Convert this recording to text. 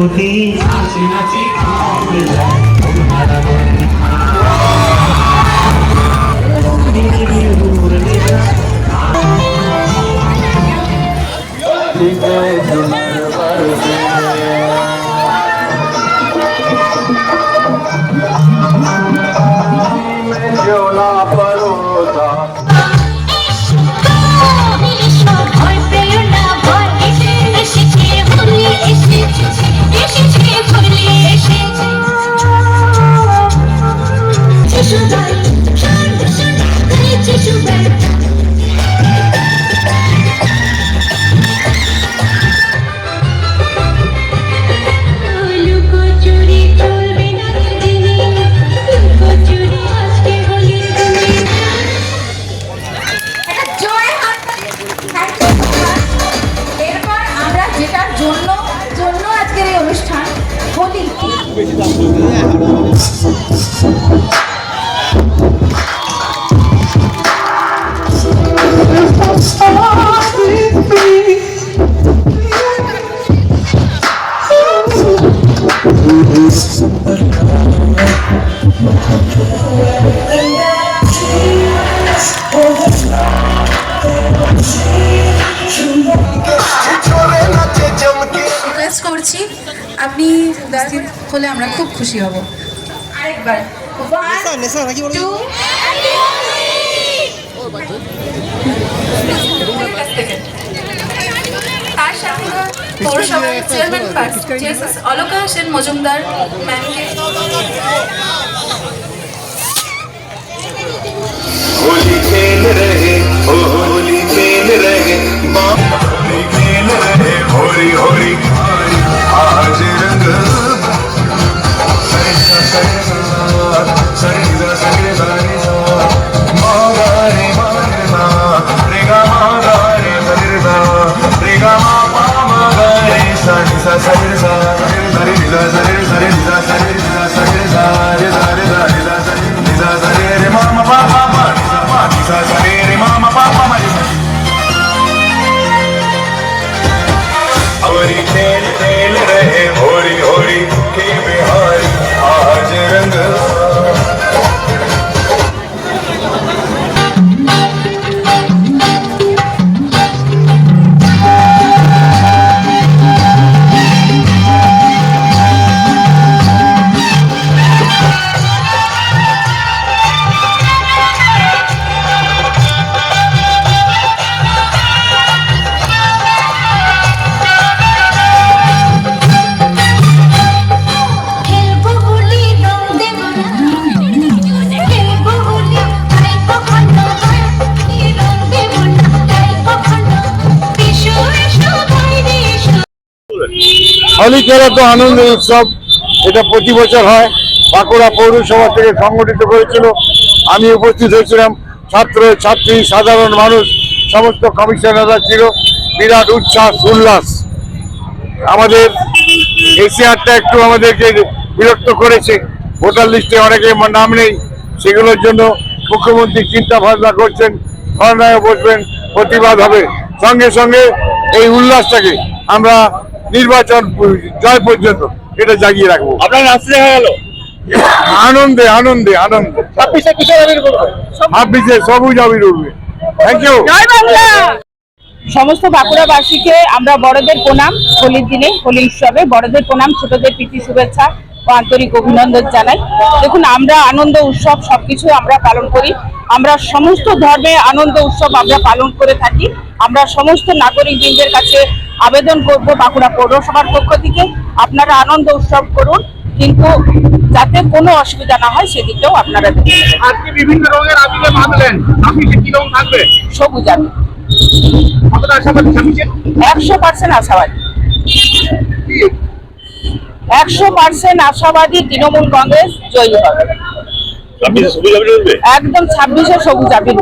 ফুটি নাচি নাচি খাওয়াবে যায় করছি আপনি হলে আমরা খুব খুশি হব। আরেকবার তার সাথে পৌরসভার চেয়ারম্যান অলকা সেন মজুমদার ম্যামকে होली खेल रहे होली खेल रहे होली खेल रहे होली होली आज रंग होली खेल खेल रहे होली होली के बिहारी आज रंग হোলি খেলা তো আনন্দের উৎসব, এটা প্রতি বছর হয়। বাঁকুড়া পৌরসভা থেকে সংগঠিত করেছিল, আমি উপস্থিত হয়েছিলাম। ছাত্র ছাত্রী সাধারণ মানুষ সমস্ত কমিশনাররা ছিল, বিরাট উচ্ছ্বাস উল্লাস। আমাদের এশিয়ারটা একটু আমাদেরকে বিরক্ত করেছে, ভোটার লিস্টে অনেকের নাম নেই, সেগুলোর জন্য মুখ্যমন্ত্রী চিন্তা ভাবনা করছেন, ধর্নায় বসবেন, প্রতিবাদ হবে। সঙ্গে সঙ্গে এই উল্লাসটাকে আমরা নির্বাচন জয় পর্যন্ত এটা জাগিয়ে রাখবো। আপনার নাচ দেখা গেল আনন্দে আনন্দে আনন্দে। 26 সবুজ আবির উঠবে। Thank you. সমস্ত বাঁকুড়াবাসীকে আমরা বড়দের প্রণাম, হোলির দিনে হোলি উৎসবে বড়দের প্রণাম, ছোটদের প্রীতি শুভেচ্ছা ও আন্তরিক অভিনন্দন জানাই। দেখুন, আমরা আনন্দ উৎসব সবকিছু আমরা পালন করি। আমরা সমস্ত ধর্মে আনন্দ উৎসব আমরা পালন করে থাকি। আমরা সমস্ত নাগরিকবৃন্দের কাছে আবেদন করব, বাঁকুড়া পৌরসভার পক্ষ থেকে আপনারা আনন্দ উৎসব করুন, কিন্তু যাতে কোনো অসুবিধা না হয় সেদিকেও আপনারা আজকে বিভিন্ন রঙের আবিরে মাতলেন, আপনি কি রং থাকবে? সবুজ আবির। 100% আশাবাদী 100% আশাবাদী তৃণমূল কংগ্রেস জয়ী হবে। একদম 26-এ সবুজ আবির।